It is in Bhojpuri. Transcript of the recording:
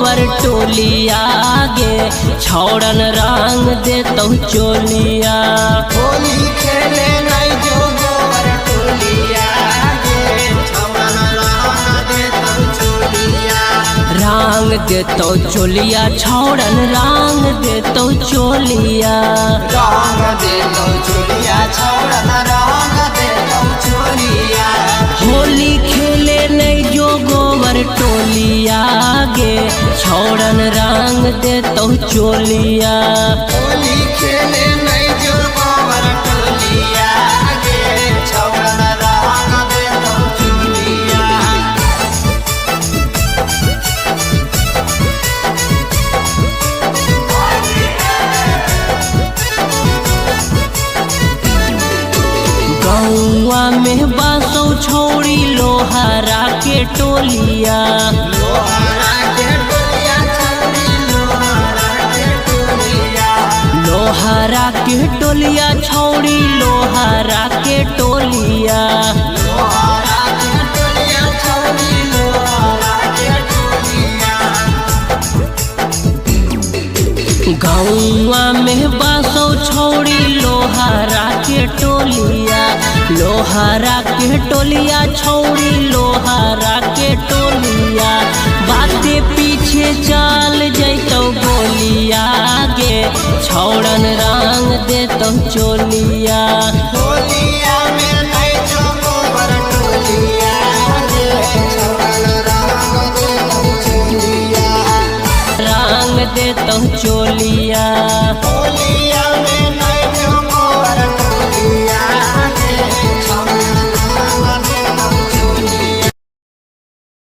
गोवर टोलिया गे छौड़न रंग देतौ चोलिया। होली खेले नहीं जो गोवर टोलिया गे छौड़न रंग देतौ चोलिया। रंग देतौ चोलिया छौड़न रंग देतौ चोलिया। रंग देतौ चोलिया छौड़न रंग देतौ चोलिया। होली खेले नहीं जो गोवर टोलिया गे छौड़न रंग देतौ चोलिया। होली खेले नहीं जो गोवर टोलिया गे छौड़न रंग देतौ चोलिया। गौवा में बासौ छौड़ी लोहारा के टोलिया। लोहारा के टोलिया छौड़ी लोहारा के टोलिया। लोहारा के टोलिया छौड़ी लोहारा के टोलिया। लोहारा के टोलिया छौड़ी लोहारा के टोलिया। गौवा में बासौ छौड़ी लोहारा के टोलिया। लोहारा के टोलिया छौड़ी लोहारा के टोलिया। बाते पीछे चल जैतौ गोलिया गे छौड़न रंग देतौ चोलिया। होलिया में नहीं जो गोबर टोलिया गे छौड़न रंग देतौ चोलिया। रंग देतौ चोलिया। होलिया में